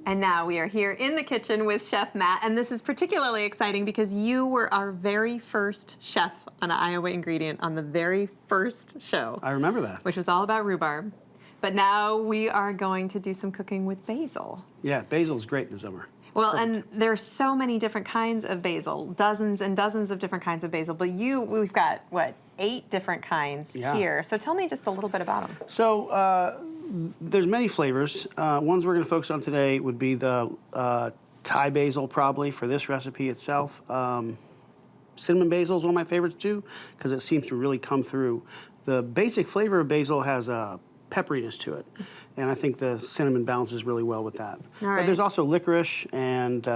And now we are here in the kitchen with Chef Matt, and this is particularly exciting because you were our very first chef on Iowa Ingredient on the very first show. I remember that. Which was all about rhubarb. But now we are going to do some cooking with basil. Yeah, basil is great in the summer. Well, Perfect. and there's so many different kinds of basil, dozens and dozens of different kinds of basil, but we've got, what, 8 different kinds here. So tell me just a little bit about them. So there's many flavors. Ones we're going to focus on today would be the Thai basil, probably, for this recipe itself. Cinnamon basil is one of my favorites, too, because it seems to really come through. The basic flavor of basil has a pepperiness to it, and I think the cinnamon balances really well with that. But there's also licorice and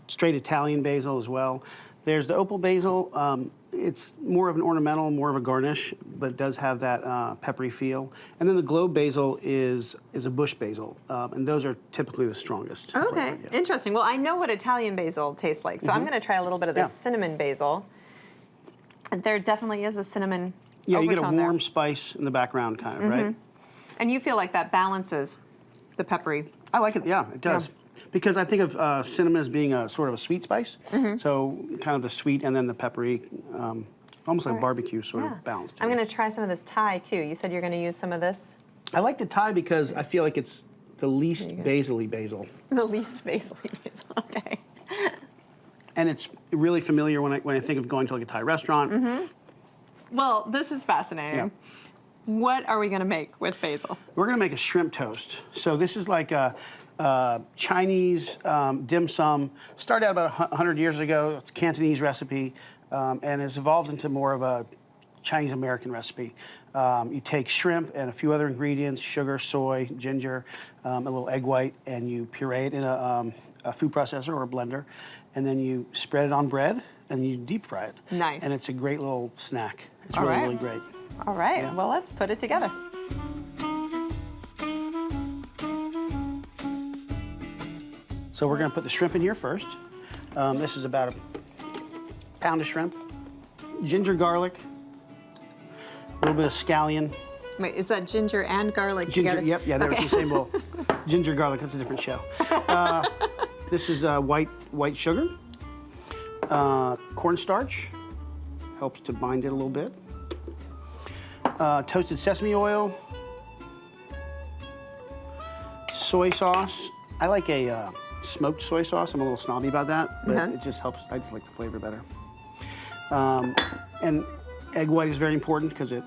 straight Italian basil as well. There's the opal basil. It's more of an ornamental, more of a garnish, but it does have that peppery feel. And then the globe basil is a bush basil, and those are typically the strongest. Okay, flavor, interesting. Well, I know what Italian basil tastes like, so I'm going to try a little bit of this cinnamon basil. There definitely is a cinnamon you get a warm there. Spice in the background, kind of, right? And you feel like that balances the peppery. I like it, yeah, it does. Yeah. Because I think of cinnamon as being a sort of a sweet spice. So kind of the sweet and then the peppery, almost like barbecue sort of balance. I'm going to try some of this Thai too. You said you're going to use some of this? I like the Thai because I feel like it's the least basil-y basil. The least basil-y basil, okay. And it's really familiar when I think of going to like a Thai restaurant. Well, this is fascinating. Yeah. What are we going to make with basil? We're going to make a shrimp toast. So this is like a Chinese dim sum. Started out about 100 years ago. It's a Cantonese recipe, and it's evolved into more of a Chinese-American recipe. You take shrimp and a few other ingredients, sugar, soy, ginger, a little egg white, and you puree it in a food processor or a blender, and then you spread it on bread, and you deep fry it. Nice. And it's a great little snack. It's really great. All right, well, let's put it together. So we're going to put the shrimp in here first. This is about a pound of shrimp, ginger, garlic, a little bit of scallion. Wait, is that ginger and garlic together? Yep, yeah, that was the same bowl. Ginger, garlic, that's a different show. This is white sugar, cornstarch, helps to bind it a little bit. Toasted sesame oil, soy sauce. I like a smoked soy sauce. I'm a little snobby about that, but it just helps. I just like the flavor better. And egg white is very important because it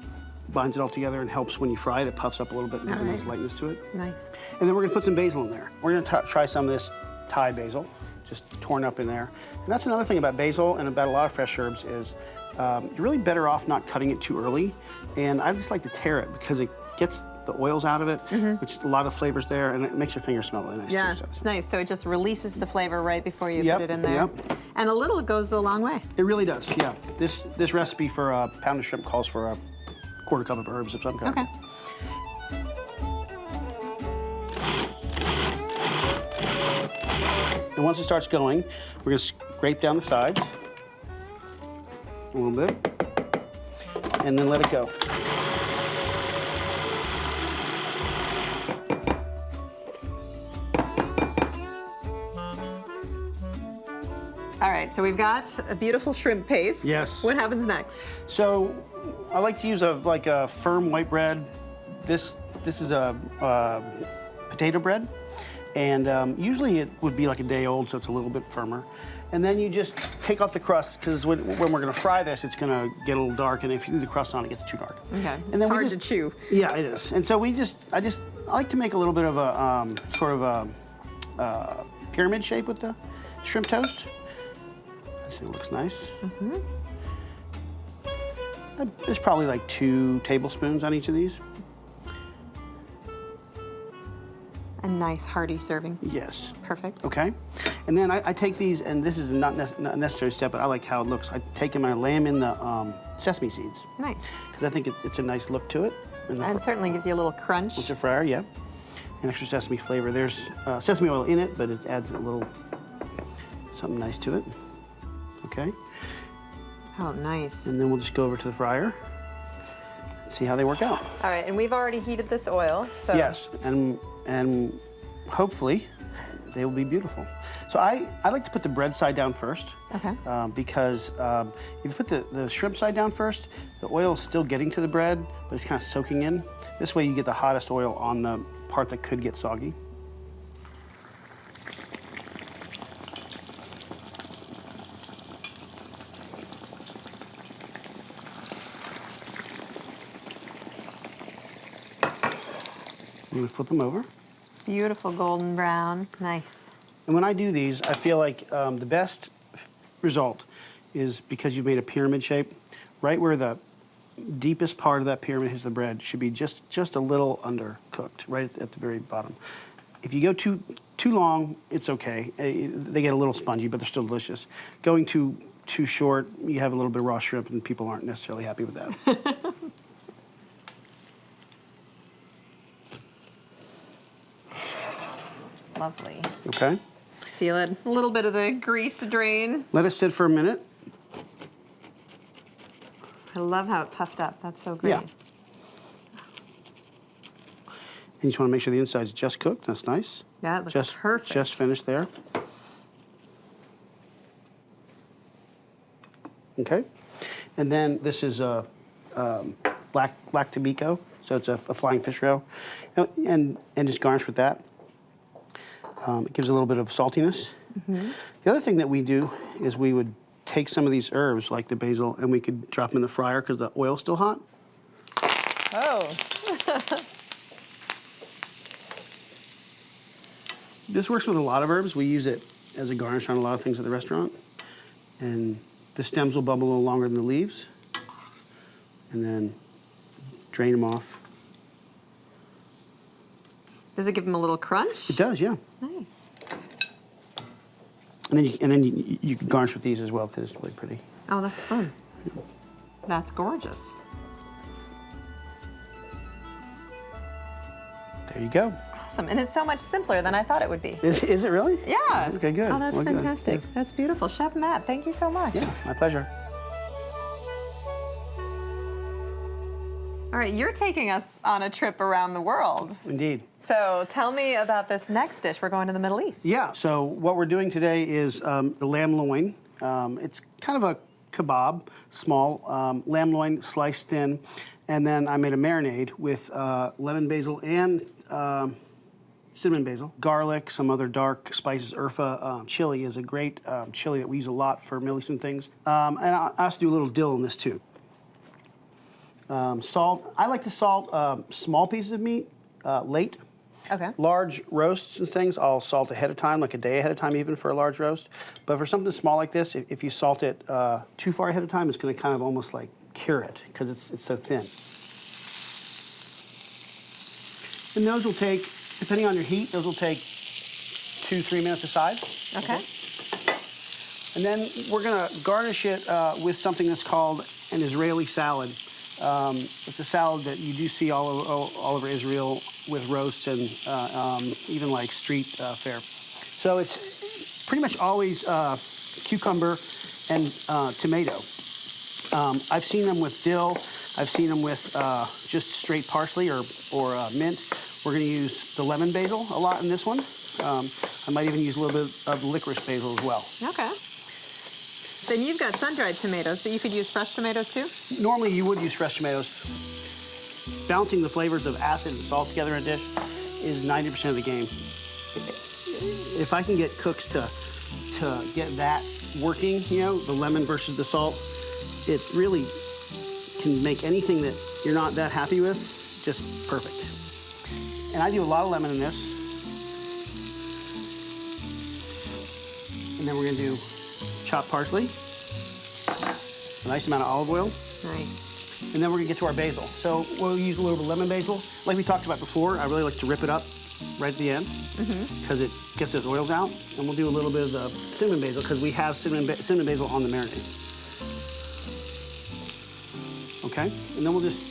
binds it all together and helps when you fry it. It puffs up a little bit and has a nice lightness to it. Nice. And then we're going to put some basil in there. We're going to try some of this Thai basil, just torn up in there. And that's another thing about basil and about a lot of fresh herbs is you're really better off not cutting it too early. And I just like to tear it because it gets the oils out of it, which a lot of flavors there, and it makes your fingers smell really nice too. So. Nice. So it just releases the flavor right before you put it in there. And a little goes a long way. It really does, yeah. This recipe for a pound of shrimp calls for a quarter cup of herbs of some kind. Okay. And once it starts going, we're going to scrape down the sides a little bit, and then let it go. All right, so we've got a beautiful shrimp paste. Yes. What happens next? So I like to use a firm white bread. This is a potato bread, and usually it would be like a day old, so it's a little bit firmer. And then you just take off the crust, because when we're going to fry this, it's going to get a little dark, and if you leave the crust on, it gets too dark. Okay. And then hard to chew. Yeah, it is. And so I like to make a little bit of a sort of a pyramid shape with the shrimp toast. I think it looks nice. There's probably like 2 tablespoons on each of these. A nice hearty serving. Yes. Perfect. Okay. And then I take these, and this is not a necessary step, but I like how it looks. I take them and I lay them in the sesame seeds. Nice. Because I think it's a nice look to it. And certainly gives you a little crunch. With the fryer, yeah. An extra sesame flavor. There's sesame oil in it, but it adds a little something nice to it. Okay. Oh, nice. And then we'll just go over to the fryer and see how they work out. All right, and we've already heated this oil, so. Yes, and hopefully they will be beautiful. So I like to put the bread side down first. Okay. Because if you put the shrimp side down first, the oil is still getting to the bread, but it's kind of soaking in. This way you get the hottest oil on the part that could get soggy. I'm gonna flip them over. Beautiful golden brown. Nice. And when I do these, I feel like the best result is because you've made a pyramid shape, right where the deepest part of that pyramid hits the bread should be just a little undercooked, right at the very bottom. If you go too long, it's okay. They get a little spongy, but they're still delicious. Going too short, you have a little bit of raw shrimp, and people aren't necessarily happy with that. Lovely. Okay. So you let a little bit of the grease drain. Let it sit for a minute. I love how it puffed up. That's so great. Yeah. And you just want to make sure the inside's just cooked. That's nice. Yeah, it looks perfect. Just finished there. Okay. And then this is a black tobacco, so it's a flying fish roe, and just garnish with that. It gives a little bit of saltiness. Mm-hmm. The other thing that we do is we would take some of these herbs, like the basil, and we could drop them in the fryer because the oil's still hot. Oh. This works with a lot of herbs. We use it as a garnish on a lot of things at the restaurant. And the stems will bubble a little longer than the leaves. And then drain them off. Does it give them a little crunch? It does, yeah. Nice. And then you can garnish with these as well because it's really pretty. Oh, that's fun. That's gorgeous. There you go. Awesome. And it's so much simpler than I thought it would be. Is it really? Yeah. Okay, good. Oh, that's Well, good. fantastic. Yeah. That's beautiful. Chef Matt, thank you so much. Yeah, my pleasure. All right, you're taking us on a trip around the world. Indeed. So tell me about this next dish. We're going to the Middle East. Yeah, so what we're doing today is the lamb loin. It's kind of a kebab, small lamb loin sliced thin. And then I made a marinade with lemon basil and cinnamon basil, garlic, some other dark spices. Urfa chili is a great chili that we use a lot for Middle Eastern things. And I also do a little dill in this too. Salt. I like to salt small pieces of meat late. Okay. Large roasts and things, I'll salt ahead of time, like a day ahead of time even for a large roast. But for something small like this, if you salt it too far ahead of time, it's going to kind of almost like cure it because it's so thin. And those will take, depending on your heat, those will take 2-3 minutes aside. Okay. And then we're going to garnish it with something that's called an Israeli salad. It's a salad that you do see all over Israel with roasts and even like street fare. So it's pretty much always cucumber and tomato. I've seen them with dill. I've seen them with just straight parsley or mint. We're going to use the lemon basil a lot in this one. I might even use a little bit of licorice basil as well. Okay. Then you've got sun-dried tomatoes, but you could use fresh tomatoes too? Normally you would use fresh tomatoes. Balancing the flavors of acid and salt together in a dish is 90% of the game. If I can get cooks to get that working, you know, the lemon versus the salt, it really can make anything that you're not that happy with just perfect. And I do a lot of lemon in this. And then we're gonna do chopped parsley, a nice amount of olive oil. Nice. And then we're gonna get to our basil. So we'll use a little bit of lemon basil. Like we talked about before, I really like to rip it up right at the end because it gets those oils out. And we'll do a little bit of the cinnamon basil because we have cinnamon basil on the marinade. Okay, and then we'll just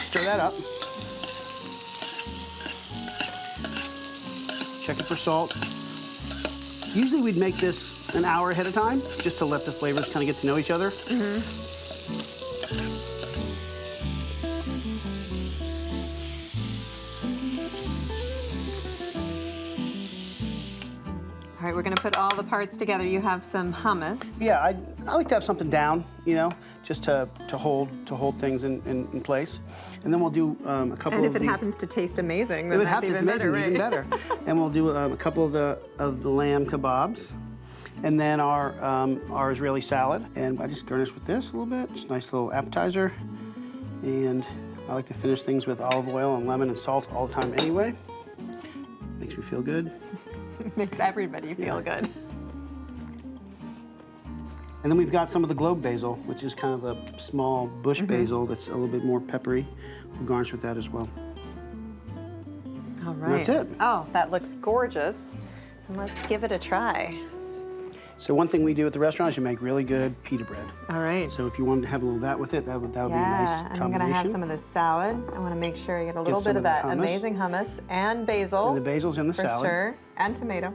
stir that up. Check it for salt. Usually we'd make this an hour ahead of time, just to let the flavors kind of get to know each other. All right, we're gonna put all the parts together. You have some hummus. Yeah, I like to have something down, you know, just to hold things in place. And then we'll do a couple And of if it the, happens to taste amazing, if then it that's happens even better, right? even better. And we'll do a couple of the lamb kebabs. And then our Israeli salad. And I just garnish with this a little bit. It's a nice little appetizer. And I like to finish things with olive oil and lemon and salt all the time anyway. Makes me feel good. Makes everybody feel good. And then we've got some of the globe basil, which is kind of the small bush basil that's a little bit more peppery. We'll garnish with that as well. All right. that's it. Oh, that looks gorgeous. And let's give it a try. So one thing we do at the restaurant is you make really good pita bread. All right. So if you wanted to have a little of that with it, that would be a nice combination. and I'm gonna have some of this salad. I wanna make sure I get a little some bit of of the that hummus. amazing hummus and basil. And the basil's in the for salad. sure, and tomato.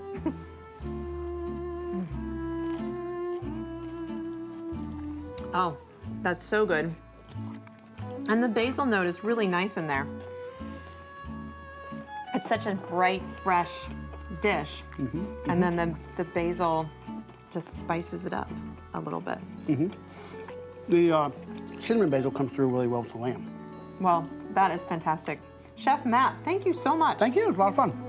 Oh, that's so good. And the basil note is really nice in there. It's such a bright, fresh dish. And then the basil just spices it up a little bit. The cinnamon basil comes through really well with the lamb. Well, that is fantastic. Chef Matt, thank you so much. Thank you, it was a lot of fun.